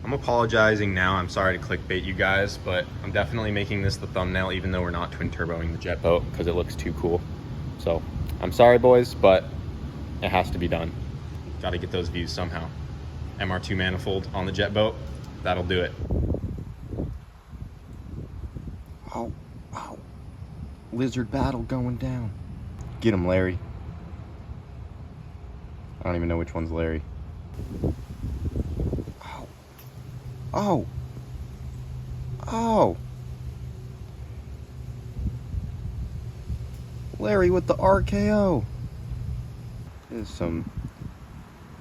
I'm apologizing now. I'm sorry to clickbait you guys, but I'm definitely making this the thumbnail even though we're not twin turboing the jet boat because it looks too cool. So I'm sorry boys, but it has to be done. Got to get those views somehow. MR2 manifold on the jet boat, that'll do it. Oh, oh. Lizard battle going down. Get him, Larry. I don't even know which one's Larry. Oh. Oh. Oh. Larry with the RKO. There's some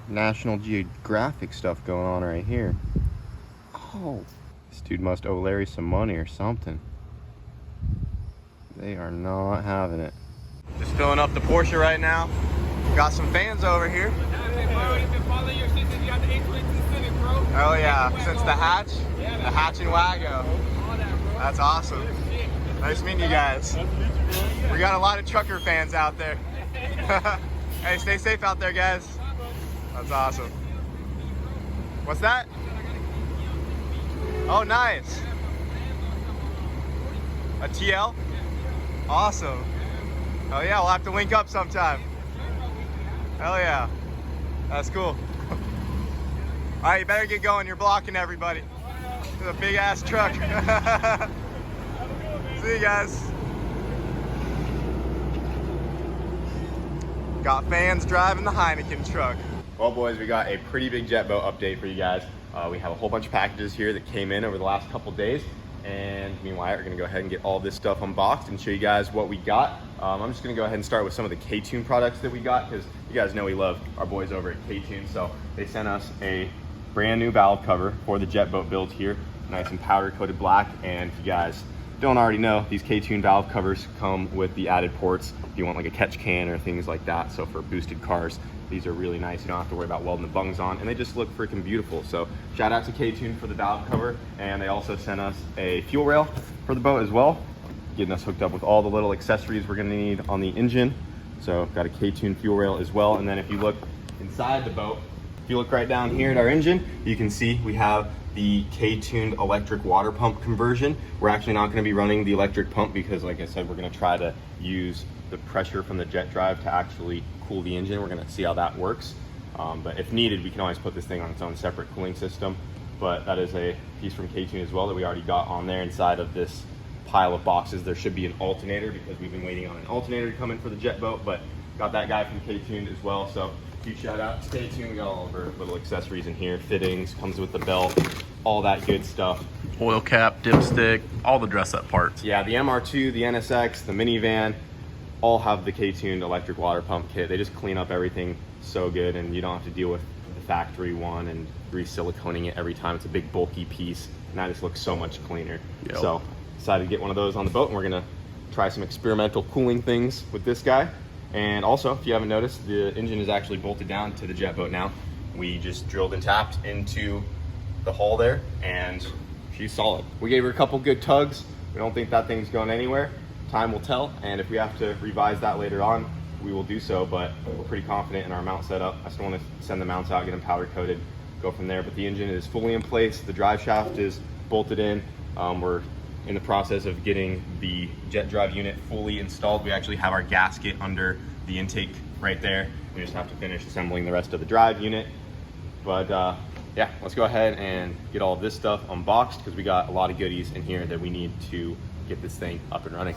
National Geographic stuff going on right here. Oh. This dude must owe Larry some money or something. They are not having it. Just filling up the Porsche right now. Got some fans over here. Oh yeah, since the hatch and Wago. That's awesome. Nice meeting you guys. We got a lot of trucker fans out there. Hey, stay safe out there, guys. That's awesome. What's that? Oh, nice. A TL? Awesome. Oh yeah, we'll have to link up sometime. Hell yeah. That's cool. All right, you better get going. You're blocking everybody. It's a big ass truck. See you guys. Got fans driving the Heineken truck. Well boys, we got a pretty big jet boat update for you guys. We have a whole bunch of packages here that came in over the last couple days. And me and Wyatt are gonna go ahead and get all this stuff unboxed and show you guys what we got. I'm just gonna go ahead and start with some of the K-Tune products that we got because you guys know we love our boys over at K-Tune. So they sent us a brand new valve cover for the jet boat build here, nice and powder coated black. And if you guys don't already know, these K-Tune valve covers come with the added ports if you want like a catch can or things like that. So for boosted cars, these are really nice. You don't have to worry about welding the bungs on, and they just look freaking beautiful. So shout out to K-Tune for the valve cover, and they also sent us a fuel rail for the boat as well, getting us hooked up with all the little accessories we're gonna need on the engine. So got a K-Tune fuel rail as well. And then if you look inside the boat, if you look right down here at our engine, you can see we have the K-Tuned electric water pump conversion. We're actually not gonna be running the electric pump because like I said, we're gonna try to use the pressure from the jet drive to actually cool the engine. We're gonna see how that works. But if needed, we can always put this thing on its own separate cooling system. But that is a piece from K-Tune as well that we already got on there inside of this pile of boxes. There should be an alternator because we've been waiting on an alternator to come in for the jet boat, but got that guy from K-Tune as well. So huge shout out to K-Tune. We got all of our little accessories in here, fittings, comes with the belt, all that good stuff. Oil cap, dipstick, all the dress up parts. Yeah, the MR2, the NSX, the minivan, all have the K-Tuned electric water pump kit. They just clean up everything so good, and you don't have to deal with the factory one and re-siliconing it every time. It's a big bulky piece, and that just looks so much cleaner. Yep. So decided to get one of those on the boat, and we're gonna try some experimental cooling things with this guy. And also, if you haven't noticed, the engine is actually bolted down to the jet boat now. We just drilled and tapped into the hull there, and she's solid. We gave her a couple good tugs. We don't think that thing's going anywhere. Time will tell, and if we have to revise that later on, we will do so, but we're pretty confident in our mount setup. I still want to send the mounts out, get them powder coated, go from there, but the engine is fully in place. The drive shaft is bolted in. We're in the process of getting the jet drive unit fully installed. We actually have our gasket under the intake right there. We just have to finish assembling the rest of the drive unit. But yeah, let's go ahead and get all of this stuff unboxed because we got a lot of goodies in here that we need to get this thing up and running.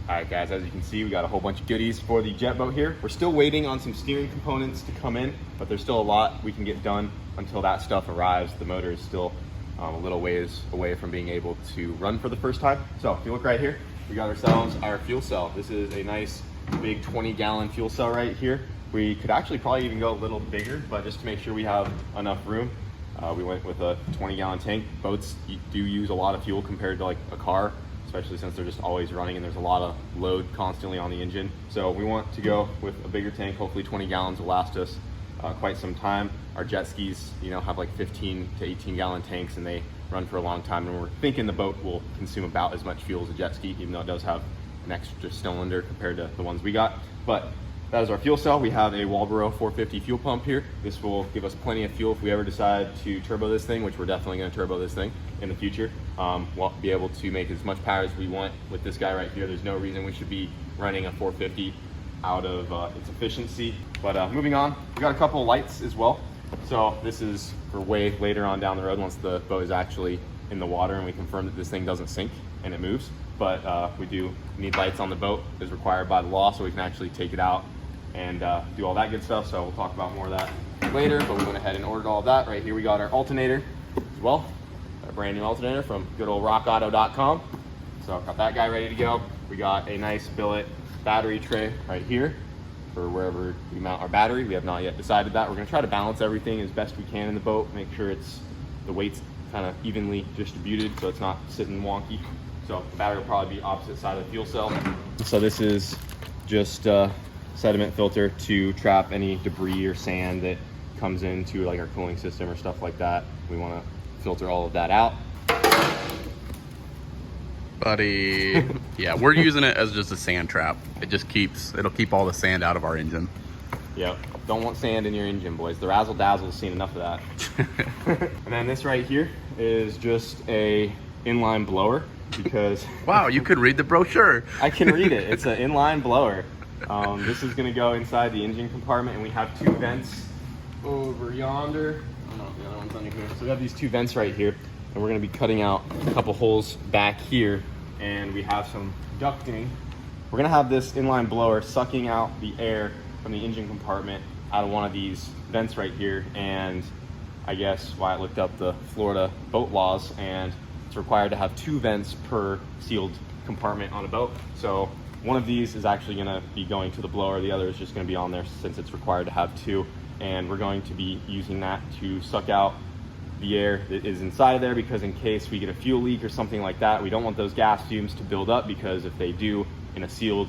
All right guys, as you can see, we got a whole bunch of goodies for the jet boat here. We're still waiting on some steering components to come in, but there's still a lot we can get done until that stuff arrives. The motor is still a little ways away from being able to run for the first time. So if you look right here, we got ourselves our fuel cell. This is a nice big 20-gallon fuel cell right here. We could actually probably even go a little bigger, but just to make sure we have enough room, we went with a 20-gallon tank. Boats do use a lot of fuel compared to like a car, especially since they're just always running and there's a lot of load constantly on the engine. So we want to go with a bigger tank. Hopefully 20 gallons will last us quite some time. Our jet skis, you know, have like 15 to 18 gallon tanks and they run for a long time, and we're thinking the boat will consume about as much fuel as a jet ski, even though it does have an extra cylinder compared to the ones we got. But that is our fuel cell. We have a Walbro 450 fuel pump here. This will give us plenty of fuel if we ever decide to turbo this thing, which we're definitely going to turbo this thing in the future. We'll be able to make as much power as we want with this guy right here. There's no reason we should be running a 450 out of its efficiency. But moving on, we got a couple of lights as well. So this is for way later on down the road once the boat is actually in the water and we confirm that this thing doesn't sink and it moves. But we do need lights on the boat as required by the law, so we can actually take it out and do all that good stuff. So we'll talk about more of that later, but we went ahead and ordered all of that. Right here we got our alternator as well, a brand new alternator from good old rockauto.com. So got that guy ready to go. We got a nice billet battery tray right here for wherever we mount our battery. We have not yet decided that. We're gonna try to balance everything as best we can in the boat, make sure the weight's kind of evenly distributed so it's not sitting wonky. So the battery will probably be opposite side of the fuel cell. So this is just sediment filter to trap any debris or sand that comes into like our cooling system or stuff like that. We want to filter all of that out. Buddy. Yeah, we're using it as just a sand trap. It'll keep all the sand out of our engine. Yep, don't want sand in your engine, boys. The Razzle Dazzle's seen enough of that. And then this right here is just a inline blower because Wow, you could read the brochure. I can read it. It's an inline blower. This is gonna go inside the engine compartment, and we have two vents over yonder. I don't know if the other one's under here. So we have these two vents right here, and we're gonna be cutting out a couple holes back here, and we have some ducting. We're gonna have this inline blower sucking out the air from the engine compartment out of one of these vents right here, and I guess Wyatt looked up the Florida boat laws, and it's required to have two vents per sealed compartment on a boat. So one of these is actually gonna be going to the blower, the other is just gonna be on there since it's required to have two, and we're going to be using that to suck out the air that is inside of there, because in case we get a fuel leak or something like that, we don't want those gas fumes to build up, because if they do in a sealed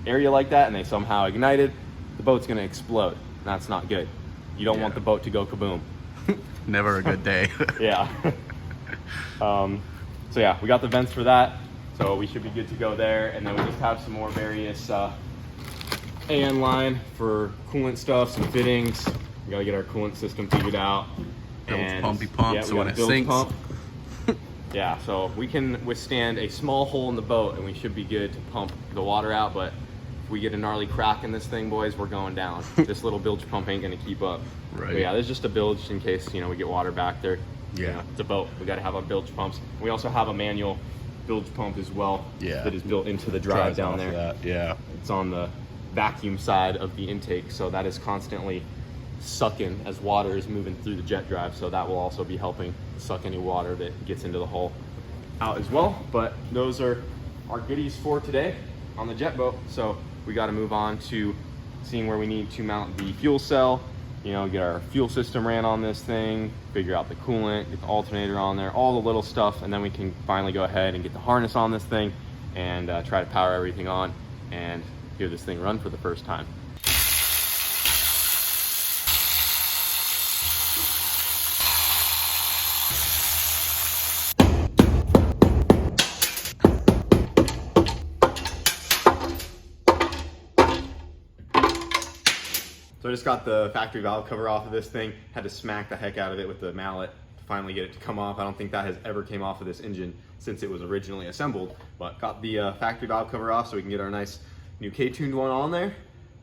area like that and they somehow ignited, the boat's gonna explode. That's not good. You don't want the boat to go kaboom. Never a good day. Yeah. So yeah, we got the vents for that, so we should be good to go there. And then we just have some more various AN line for coolant stuff, some fittings. We gotta get our coolant system figured out. Builds pumpy pump, yeah, so we when got it a bilge sinks. pump. Yeah, so we can withstand a small hole in the boat and we should be good to pump the water out, but if we get a gnarly crack in this thing, boys, we're going down. This little bilge pump ain't gonna keep up. Right. But yeah, there's just a bilge in case, we get water back there. Yeah. It's a boat. We gotta have our bilge pumps. We also have a manual bilge pump as well. Yeah. That is built into the drive down off there. of that. Yeah. It's on the vacuum side of the intake, so that is constantly sucking as water is moving through the jet drive, so that will also be helping suck any water that gets into the hull out as well. But those are our goodies for today on the jet boat, so we got to move on to seeing where we need to mount the fuel cell, get our fuel system ran on this thing, figure out the coolant, get the alternator on there, all the little stuff, and then we can finally go ahead and get the harness on this thing and try to power everything on and hear this thing run for the first time. So I just got the factory valve cover off of this thing, had to smack the heck out of it with the mallet to finally get it to come off. I don't think that has ever came off of this engine since it was originally assembled, but got the factory valve cover off so we can get our nice new K-tuned one on there.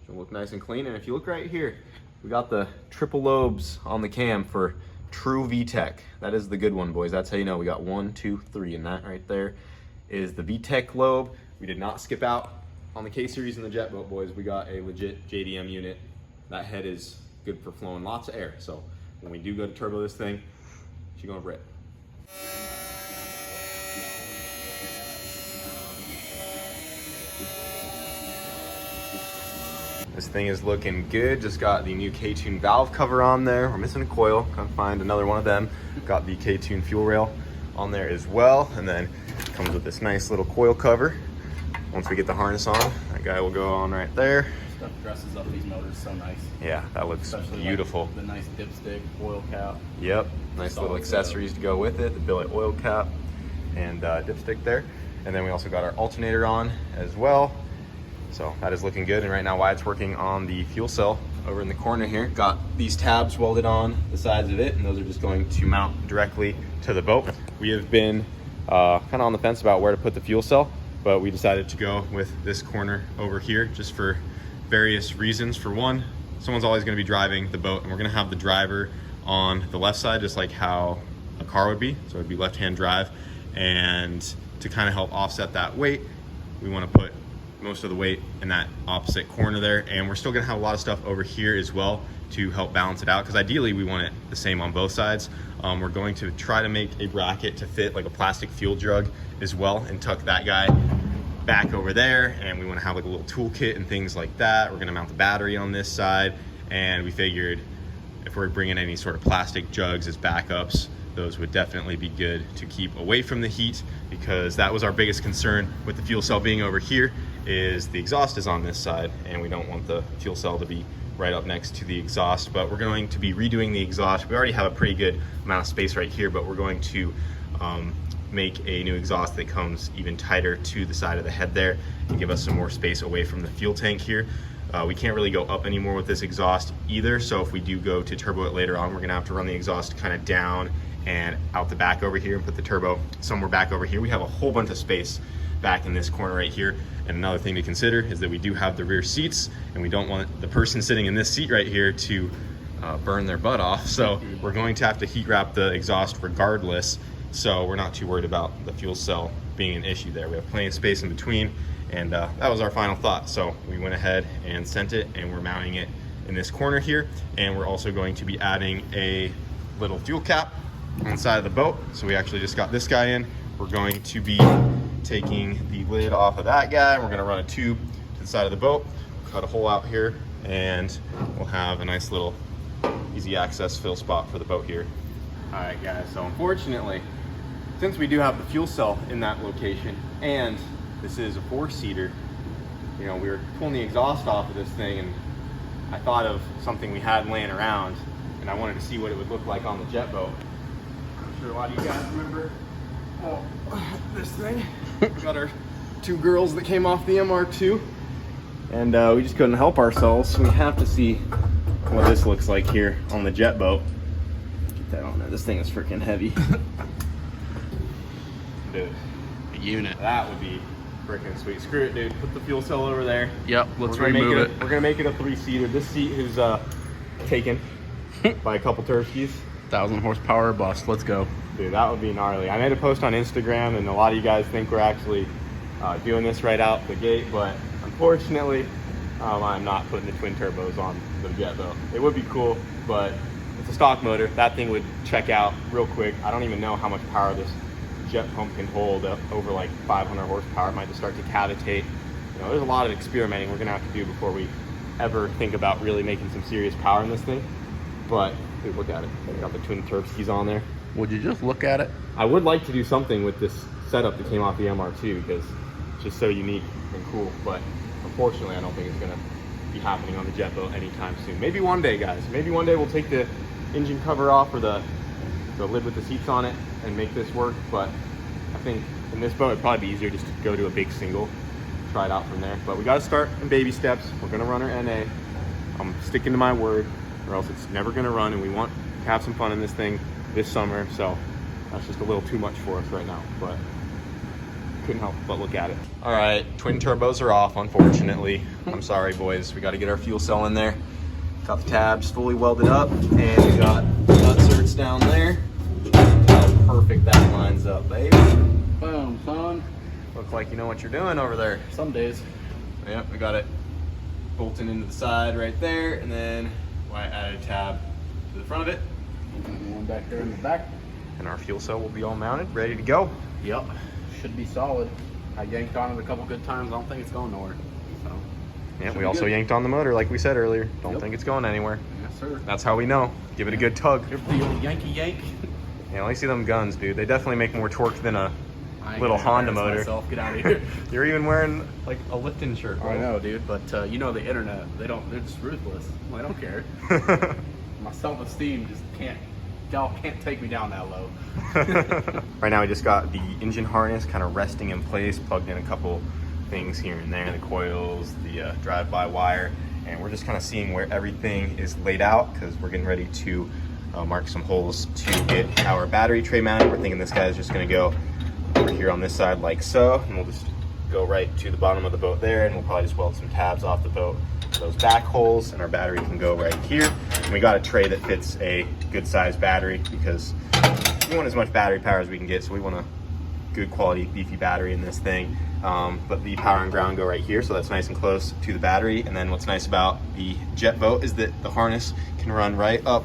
It'll look nice and clean. And if you look right here, we got the triple lobes on the cam for True VTEC. That is the good one, boys. That's how you know we got 1, 2, 3, and that right there is the VTEC lobe. We did not skip out on the K-Series and the jet boat, boys. We got a legit JDM unit. That head is good for flowing lots of air. So when we do go to turbo this thing, she's gonna rip. This thing is looking good. Just got the new K-Tune valve cover on there. We're missing a coil. Gotta find another one of them. Got the K-Tune fuel rail on there as well. And then Comes with this nice little coil cover. Once we get the harness on, that guy will go on right there. Stuff dresses up these motors so nice. Yeah, that looks Especially beautiful. Like the nice dipstick, oil cap. Yep, nice Solid little accessories to go with it. The billet oil cap and dipstick there. And then we also got our alternator on as well. So that is looking good. And right now Wyatt's working on the fuel cell over in the corner here. Got these tabs welded on the sides of it, and those are just going to mount directly to the boat. We have been kind of on the fence about where to put the fuel cell, but we decided to go with this corner over here just for various reasons. For one, someone's always going to be driving the boat, and we're going to have the driver on the left side, just like how a car would be. So it'd be left-hand drive. And to kind of help offset that weight, we want to put most of the weight in that opposite corner there. And we're still going to have a lot of stuff over here as well to help balance it out, because ideally we want it the same on both sides. We're going to try to make a bracket to fit like a plastic fuel jug as well, and tuck that guy back over there. And we want to have like a little toolkit and things like that. We're going to mount the battery on this side, and we figured if we're bringing any sort of plastic jugs as backups, those would definitely be good to keep away from the heat, because that was our biggest concern with the fuel cell being over here, is the exhaust is on this side, and we don't want the fuel cell to be right up next to the exhaust. But we're going to be redoing the exhaust. We already have a pretty good amount of space right here, but we're going to make a new exhaust that comes even tighter to the side of the head there and give us some more space away from the fuel tank here. We can't really go up anymore with this exhaust either, so if we do go to turbo it later on, we're gonna have to run the exhaust kind of down and out the back over here and put the turbo somewhere back over here. We have a whole bunch of space back in this corner right here. And another thing to consider is that we do have the rear seats, and we don't want the person sitting in this seat right here to burn their butt off. So we're going to have to heat wrap the exhaust regardless. So we're not too worried about the fuel cell being an issue there. We have plenty of space in between, and that was our final thought. So we went ahead and sent it, and we're mounting it in this corner here. And we're also going to be adding a little fuel cap on the side of the boat. So we actually just got this guy in. We're going to be taking the lid off of that guy. We're gonna run a tube to the side of the boat, cut a hole out here, and we'll have a nice little easy access fill spot for the boat here. All right guys, so unfortunately, since we do have the fuel cell in that location, and this is a 4-seater, you know, we were pulling the exhaust off of this thing, and I thought of something we had laying around, and I wanted to see what it would look like on the jet boat. I'm sure a lot of you guys remember this thing. We got our 2 girls that came off the MR2, and we just couldn't help ourselves, so we have to see what this looks like here on the jet boat. Get that on there. This thing is freaking heavy. Dude, A unit. that would be freaking sweet. Screw it, dude. Put the fuel cell over there. Yep, let's We're gonna remove make it. We're gonna make it a 3-seater. This seat is taken by a couple turkeys. 1,000 horsepower bust. Let's go. Dude, that would be gnarly. I made a post on Instagram, and a lot of you guys think we're actually doing this right out the gate, but unfortunately, I'm not putting the twin turbos on the jet boat. It would be cool, but it's a stock motor. That thing would check out real quick. I don't even know how much power this jet pump can hold, over like 500 horsepower. It might just start to cavitate. You know, there's a lot of experimenting we're gonna have to do before we ever think about really making some serious power in this thing. But dude, look at it. They got the twin turbskis on there. Would you just look at it? I would like to do something with this setup that came off the MR2, because it's just so unique and cool, but unfortunately I don't think it's gonna be happening on the jet boat anytime soon. Maybe one day, guys. Maybe one day we'll take the engine cover off, or the lid with the seats on it, and make this work, but I think in this boat it'd probably be easier just to go to a big single, try it out from there. But we gotta start in baby steps. We're gonna run our NA. I'm sticking to my word, or else it's never gonna run, and we want to have some fun in this thing this summer, so that's just a little too much for us right now, but couldn't help but look at it. All right, twin turbos are off, unfortunately. I'm sorry, boys. We got to get our fuel cell in there. Got the tabs fully welded up, and we got nut certs down there. How perfect that lines up, baby. Boom, son. Looks like you know what you're doing over there. Some days. Yep, we got it bolting into the side right there, and then I added a tab to the front of it. One back there in the back. And our fuel cell will be all mounted, ready to go. Yep. Should be solid. I yanked on it a couple good times. I don't think it's going nowhere. So. Yeah, Should we be also good. yanked on the motor, like we said earlier. Don't Yep. think it's going anywhere. Yes, sir. That's how we know. Give it a good tug. Give the old Yankee yank. Yeah, let me see them guns, dude. They definitely make more torque than a I ain't little gonna Honda embarrass motor. myself. Get out of here. You're even wearing like a Lipton shirt, bro. I know, dude, but you know the internet, they're just ruthless. Well, I don't care. My self-esteem just y'all can't take me down that low. Right now we just got the engine harness kind of resting in place, plugged in a couple things here and there, the coils, the drive-by wire, and we're just kind of seeing where everything is laid out because we're getting ready to mark some holes to get our battery tray mounted. We're thinking this guy's just going to go over here on this side like so, and we'll just go right to the bottom of the boat there, and we'll probably just weld some tabs off the boat for those back holes, and our battery can go right here. And we got a tray that fits a good sized battery because we want as much battery power as we can get, so we want a good quality beefy battery in this thing. But the power and ground go right here, so that's nice and close to the battery. And then what's nice about the jet boat is that the harness can run right up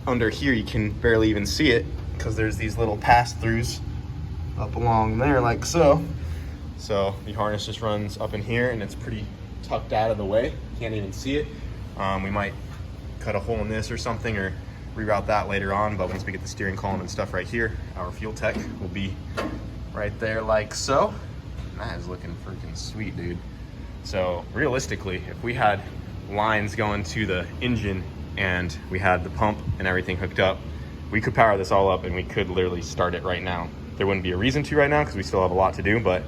under here. You can barely even see it because there's these little pass-throughs up along there like so. So the harness just runs up in here and it's pretty tucked out of the way. Can't even see it. We might cut a hole in this or something or reroute that later on, but once we get the steering column and stuff right here, our fuel tech will be right there like so. That is looking freaking sweet, dude. So realistically, if we had lines going to the engine and we had the pump and everything hooked up, we could power this all up and we could literally start it right now. There wouldn't be a reason to right now because we still have a lot to do, but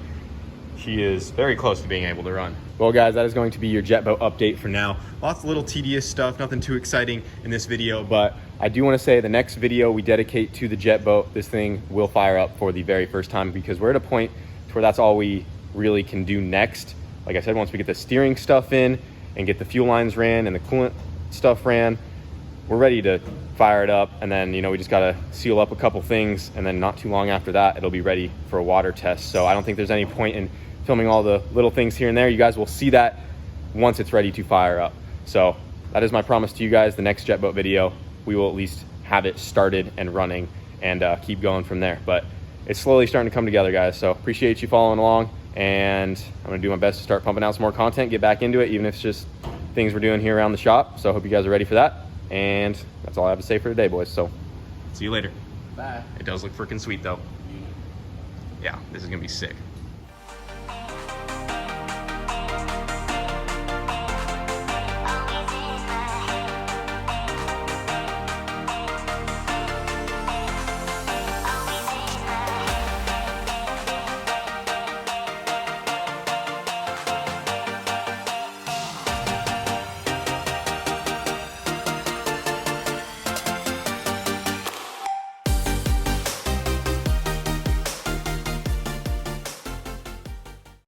she is very close to being able to run. Well guys, that is going to be your jet boat update for now. Lots of little tedious stuff, nothing too exciting in this video, but I do want to say the next video we dedicate to the jet boat, this thing will fire up for the very first time because we're at a point where that's all we really can do next. Like I said, once we get the steering stuff in and get the fuel lines ran and the coolant stuff ran, we're ready to fire it up. And then, you know, we just got to seal up a couple things, and then not too long after that, it'll be ready for a water test. So I don't think there's any point in filming all the little things here and there. You guys will see that once it's ready to fire up. So that is my promise to you guys. The next jet boat video, we will at least have it started and running and keep going from there. But it's slowly starting to come together, guys. So appreciate you following along, and I'm gonna do my best to start pumping out some more content, get back into it, even if it's just things we're doing here around the shop. So I hope you guys are ready for that. And that's all I have to say for today, boys. So see you later. Bye. It does look freaking sweet though. Yeah, this is gonna be sick.